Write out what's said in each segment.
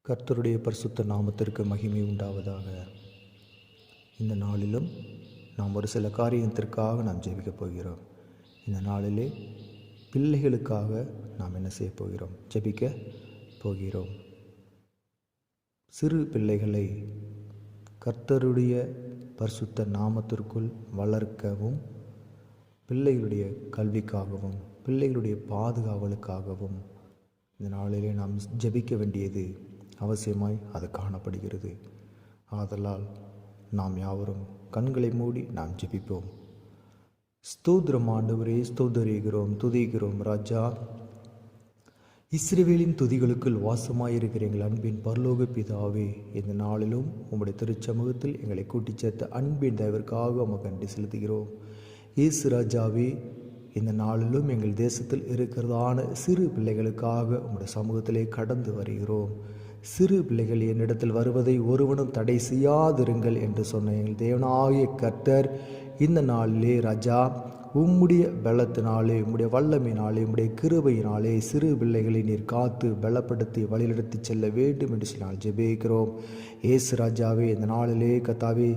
கர்த்தருடைய பரிசுத்த நாமத்திற்கு மகிமை உண்டாவதாக. இந்த நாளிலும் நாம் ஒரு சில காரியத்திற்காக நாம் ஜெபிக்கப் போகிறோம். இந்த நாளிலே பிள்ளைகளுக்காக நாம் என்ன செய்ய போகிறோம்? ஜெபிக்க போகிறோம். சிறு பிள்ளைகளை கர்த்தருடைய பரிசுத்த நாமத்திற்குள் வளர்க்கவும், பிள்ளைகளுடைய கல்விக்காகவும், பிள்ளைகளுடைய பாதுகாவலுக்காகவும் இந்த நாளிலே நாம் ஜெபிக்க வேண்டியது அவசியமாய் அது காணப்படுகிறது. ஆதலால் நாம் யாவரும் கண்களை மூடி நாம் ஜெபிப்போம். ஸ்தோத்திரம் ஆண்டவரே, ஸ்தோத்தரிக்கிறோம், துதிக்கிறோம் ராஜா. இஸ்ரவேலின் துதிகளுக்குள் வாசமாயிருக்கிற எங்கள் அன்பின் பரலோக பிதாவே, இந்த நாளிலும் உம்முடைய திருச்சமூகத்தில் எங்களை கூட்டிச் சேர்த்த அன்பின் தயவிற்காக உமக்கு நன்றி செலுத்துகிறோம். இயேசு ராஜாவே, இந்த நாளிலும் எங்கள் தேசத்தில் இருக்கிறதான சிறு பிள்ளைகளுக்காக உம்முடைய சமூகத்திலே கடந்து வருகிறோம். சிறு பிள்ளைகள் என்னிடத்தில் வருவதை ஒருவனும் தடை செய்யாதிருங்கள் என்று சொன்ன எங்கள் தேவனாகிய கர்த்தர், இந்த நாளிலே ராஜா உம்முடைய பலத்தினாலே, உம்முடைய வல்லமையினாலே, உம்முடைய கிருபையினாலே சிறு பிள்ளைகளை நீர் காத்து பலப்படுத்தி வழிநடத்தி செல்ல வேண்டும் என்று சொன்னால் ஜெபிக்கிறோம். ஏசு ராஜாவே, இந்த நாளிலே கத்தாவே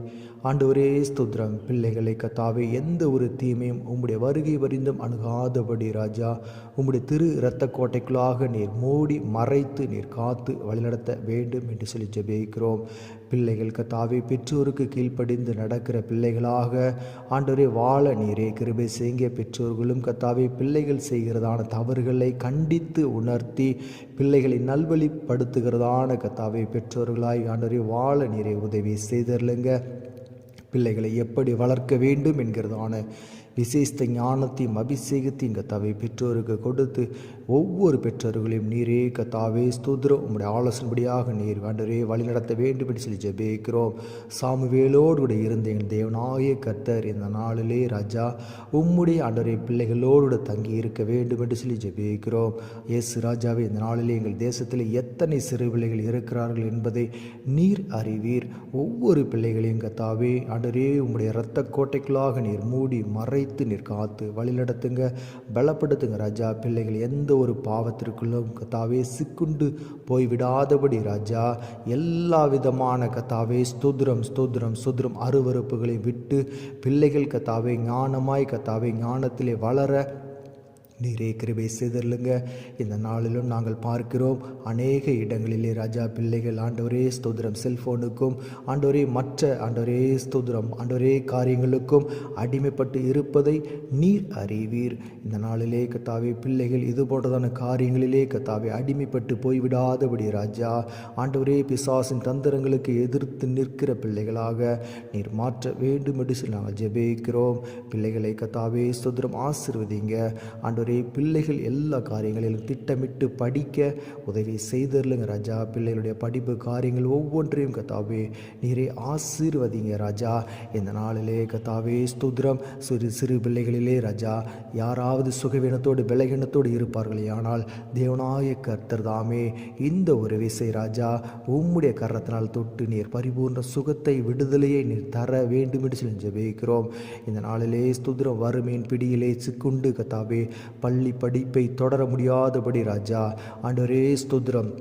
ஆண்டவரே ஸ்தோத்திரம். பிள்ளைகளை கத்தாவே எந்த ஒரு தீமையும் உம்முடைய வருகை வரிந்தும் அணுகாதபடி ராஜா உம்முடைய திரு இரத்த கோட்டைக்குள்ளாக நீர் மூடி மறைத்து நீர் காத்து வழிநடத்த வேண்டும் என்று சொல்லி ஜெபிக்கிறோம். பிள்ளைகள் கத்தாவே பெற்றோருக்கு கீழ்ப்படிந்து நடக்கிற பிள்ளைகளாக ஆண்டவரே வாழ நீரே கிருபை செய்ய. பெற்றோர்களும் கத்தாவே பிள்ளைகள் செய்கிறதான தவறுகளை கண்டித்து உணர்த்தி பிள்ளைகளை நல்வழிப்படுத்துகிறதான கத்தாவே பெற்றோர்களாய் ஆண்டவரே வாழ நீரே உதவி செய்தருளுங்க. பிள்ளைகளை எப்படி வளர்க்க வேண்டும் என்கிறதான விசேஷ ஞானத்தையும் அபிஷேகத்தையும் கத்தாவே பெற்றோருக்கு கொடுத்து ஒவ்வொரு பெற்றோர்களையும் நீரே கத்தாவே ஸ்தோத்திரம் உம்முடைய ஆலோசனைபடியாக நீர் ஆண்டவரே வழிநடத்த வேண்டும் என்று சொல்லி ஜெபிக்கிறோம். சாமுவேலோடு கூட இருந்த எங்கள் தேவனாகிய கர்த்தர் இந்த நாளிலே ராஜா உம்முடைய ஆண்டவரே பிள்ளைகளோடு தங்கி இருக்க வேண்டும் என்று சொல்லி ஜெபிக்கிறோம். இயேசு ராஜாவே, இந்த நாளிலே எங்கள் தேசத்தில் எத்தனை சிறு பிள்ளைகள் இருக்கிறார்கள் என்பதை நீர் அறிவீர். ஒவ்வொரு பிள்ளைகளையும் கத்தாவே ஆண்டவரே உம்முடைய இரத்த கோட்டைக்குள்ளாக நீர் மூடி மறை நீர் காத்து வழிநடத்துங்க, பலப்படுத்துங்க ராஜா. பிள்ளைகள் எந்த ஒரு பாவத்திற்குள்ளும் கத்தாவே சிக்குண்டு போய்விடாதபடி ராஜா எல்லா விதமான கத்தாவே ஸ்தோத்திரம் ஸ்தோத்திரம் ஸ்தோத்திரம் அருவருப்புகளை விட்டு பிள்ளைகள் கத்தாவே ஞானமாய் கத்தாவே ஞானத்திலே வளர நீரே கிருபை செய்தருளுங்க. இந்த நாளிலும் நாங்கள் பார்க்கிறோம் அநேக இடங்களிலே ராஜா பிள்ளைகள் ஆண்டவரே ஸ்தோத்திரம் செல்போனுக்கும் ஆண்டவரே மற்ற ஆண்டவரே ஸ்தோத்திரம் ஆண்டவரே காரியங்களுக்கும் அடிமைப்பட்டு இருப்பதை நீர் அறிவீர். இந்த நாளிலே கத்தாவே பிள்ளைகள் இது போன்றதான காரியங்களிலே கத்தாவே அடிமைப்பட்டு போய்விடாதபடி ராஜா ஆண்டவரே பிசாசின் தந்திரங்களுக்கு எதிர்த்து நிற்கிற பிள்ளைகளாக நீர் மாற்ற வேண்டும் என்று சொல்லி நாங்கள் ஜெபிக்கிறோம். பிள்ளைகளை கத்தாவே ஸ்தோத்திரம் ஆசீர்வதிங்க ஆண்டவரே. பிள்ளைகள் எல்லா காரியங்களிலும் திட்டமிட்டு படிக்க உதவி செய்தருளுங்க ராஜா. பிள்ளைகளுடைய படிப்பு காரியங்கள் ஒவ்வொன்றையும் கத்தாவே நீரே ஆசீர்வதிங்க ராஜா. இந்த நாளிலே கத்தாவே ஸ்தோத்திரம் சிறு சிறு பிள்ளைகளிலே ராஜா யாராவது சுகவீனத்தோடு பலகீனத்தோடு இருப்பார்களே, ஆனால் தேவனாய கர்த்தர் தாமே இந்த ஒரு விசை ராஜா உம்முடைய கரத்தினால் தொட்டு நீர் பரிபூர்ண சுகத்தை விடுதலையை நீர் தர வேண்டும் என்று சொல்லி ஜெபிக்கிறோம். இந்த நாளிலே ஸ்தோத்திரம் வறுமையின் பிடியிலே சிக்குண்டு கத்தாவே பள்ளி படிப்பை தொடர முடியாதபடி ராஜா ஆண்டவரே ஸ்தோத்திரம்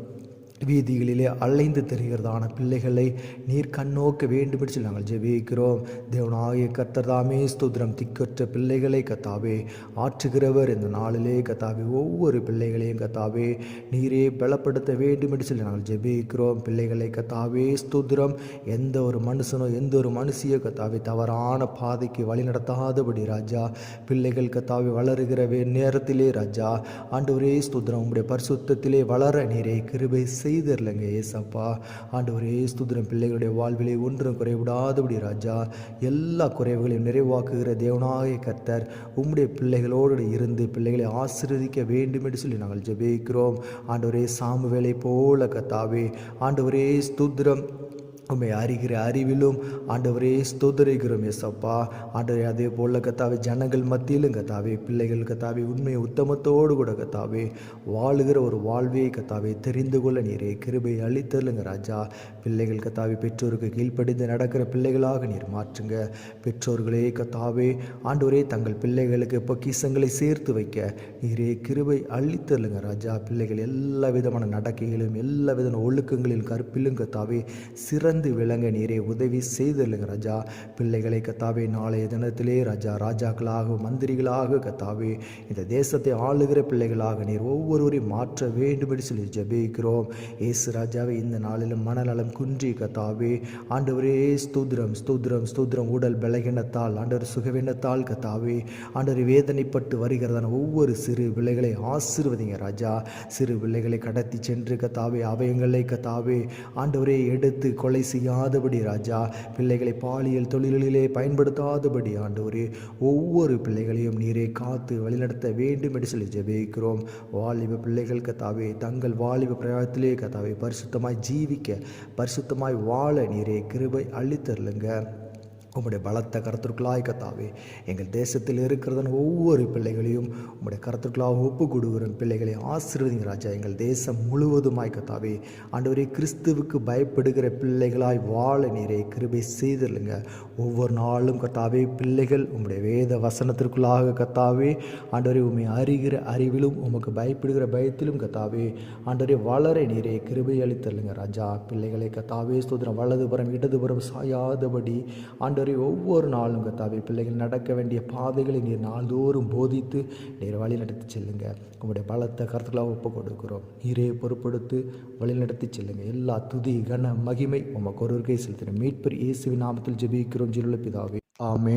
வீதிகளிலே அலைந்து தெரிகிறதான பிள்ளைகளை நீர் கண்ணோக்க வேண்டும் என்று சொல்லி நாங்கள் ஜெபிக்கிறோம். தேவனாகிய கர்த்தர் தாமே ஸ்தோத்திரம் திக்கற்ற பிள்ளைகளை கத்தாவே ஆற்றுகிறவர். இந்த நாளிலே கத்தாவே ஒவ்வொரு பிள்ளைகளையும் கத்தாவே நீரே பலப்படுத்த வேண்டும் என்று சொல்லி நாங்கள் ஜெபிக்கிறோம். பிள்ளைகளை கத்தாவே ஸ்தோத்திரம் எந்த ஒரு மனுஷனோ எந்த ஒரு மனுஷியோ கத்தாவே தவறான பாதைக்கு வழி நடத்தாதபடி ராஜா பிள்ளைகள் கத்தாவே வளருகிற நேரத்திலே ராஜா ஆண்டவரே ஸ்தோத்திரம் உம்முடைய பரிசுத்தத்திலே வளர நீரே கிருபை செய்தரலங்க ஏசப்பா. ஆண்டவரே ஸ்தோத்திரம் பிள்ளைகளுடைய வாழ்விலே ஒன்றும் குறைவிடாதபடி ராஜா எல்லா குறைவுகளையும் நிறைவாக்குகிற தேவனாகிய கர்த்தர் உம்முடைய பிள்ளைகளோடு இருந்து பிள்ளைகளை ஆசீர்வதிக்க வேண்டும் என்று சொல்லி நாங்கள் ஜெபிக்கிறோம். ஆண்டவரே சாமுவேலை போல கத்தாவே ஆண்டவரே ஸ்தோத்திரம் உம்மை அறிகிற அறிவிலும் ஆண்டவரே ஸ்தோத்தரிக்கிறோம் ஏசப்பா. ஆண்டவரே அதே போல் கத்தாவே ஜனங்கள் மத்தியிலும் கத்தாவே பிள்ளைகள் கத்தாவே உண்மை உத்தமத்தோடு கூட கத்தாவே வாழுகிற ஒரு வாழ்வை கத்தாவே தெரிந்து கொள்ள நீரே கிருபை அளித்தருளுங்க ராஜா. பிள்ளைகள் கத்தாவே பெற்றோருக்கு கீழ்ப்படிந்து நடக்கிற பிள்ளைகளாக நீர் மாற்றுங்க. பெற்றோர்களே கத்தாவே ஆண்டவரே தங்கள் பிள்ளைகளுக்கு பொக்கிஷங்களை சேர்த்து வைக்க நீரே கிருபை அளித்தருளுங்க ராஜா. பிள்ளைகள் எல்லா விதமான நடக்கைகளும் எல்லா விதமான ஒழுக்கங்களில் கற்பிலும் கத்தாவே சிறந்து விளங்க நீரே உதவி செய்தல்லுங்க ராஜா. பிள்ளைகளை கத்தாவே நாளைய தினத்திலே ராஜா ராஜாக்களாக மந்திரிகளாக கத்தாவே இந்த தேசத்தை ஆளுகிற பிள்ளைகளாக நீர் ஒவ்வொருவரையும் மாற்ற வேண்டும் என்று சொல்லி ஜெபிக்கிறோம். இயேசு ராஜாவே இந்த நாளிலும் மனநலம் குன்றி கத்தாவே ஆண்டவரே ஸ்தோத்திரம் ஸ்தோத்திரம் ஸ்தோத்திரம் உடல் பலகீனத்தால் ஆண்டவர் சுகவீனத்தால் கத்தாவே ஆண்டவர் வேதனைப்பட்டு வருகிறதான ஒவ்வொரு சிறு பிள்ளைகளை ஆசீர்வதிங்க ராஜா. சிறு பிள்ளைகளை கடத்தி சென்று கத்தாவே அவயங்களை கத்தாவே ஆண்டவரே எடுத்து கொலை செய்யாதபடி ராஜா, பிள்ளைகளை பாலியல் தொழில்களிலே பயன்படுத்தாதபடி ஆண்டவரே ஒவ்வொரு பிள்ளைகளையும் நீரே காத்து வழிநடத்த வேண்டும் என்று சொல்லி ஜெபிக்கிறோம். வாலிப பிள்ளைகள் கத்தாவே தங்கள் வாலிப பிரயாணத்திலே கத்தாவே பரிசுத்தமாய் ஜீவிக்க பரிசுத்தமாய் வாழ நீரே கிருபை அளித்தருளுங்க. உம்முடைய பலத்த கருத்திற்குள்ளாய் கத்தாவே எங்கள் தேசத்தில் இருக்கிறதன் ஒவ்வொரு பிள்ளைகளையும் உம்முடைய கருத்திற்குள்ளாக ஒப்பு கொடுக்குற பிள்ளைகளை ஆசீர்வதிங்க ராஜா. எங்கள் தேசம் முழுவதுமாய் கத்தாவே ஆண்டவரே கிறிஸ்துவுக்கு பயப்படுகிற பிள்ளைகளாய் வாழ நீரே கிருபை செய்திருங்க. ஒவ்வொரு நாளும் கத்தாவே பிள்ளைகள் உம்முடைய வேத வசனத்திற்குள்ளாக கத்தாவே ஆண்டவரே உம்மை அறிகிற அறிவிலும் உமக்கு பயப்படுகிற பயத்திலும் கத்தாவே ஆண்டவரே வளர நீரே கிருபை அளித்தருளுங்க ராஜா. பிள்ளைகளை கத்தாவே ஸ்தோத்திரம் வலதுபுறம் இடதுபுறம் சாயாதபடி ஆண்டவரே ஒவ்வொரு நாளும் கத்தாவே பிள்ளைகள் நடக்க வேண்டிய பாதைகளை நீர் நாள்தோறும் போதித்து நீர் வழி நடத்தி செல்லுங்க. உங்களுடைய பலத்த கருத்துக்களாக ஒப்பு கொடுக்கிறோம். நீரே பொறுப்படுத்து வழி நடத்தி செல்லுங்க. எல்லா துதி கன மகிமை உமக்கு ஒருவருக்கே செலுத்தின மீட்பர் இயேசுவின் நாமத்தில் ஜெபிக்கிறோம் ஜீவனுள்ள பிதாவே, ஆமென்.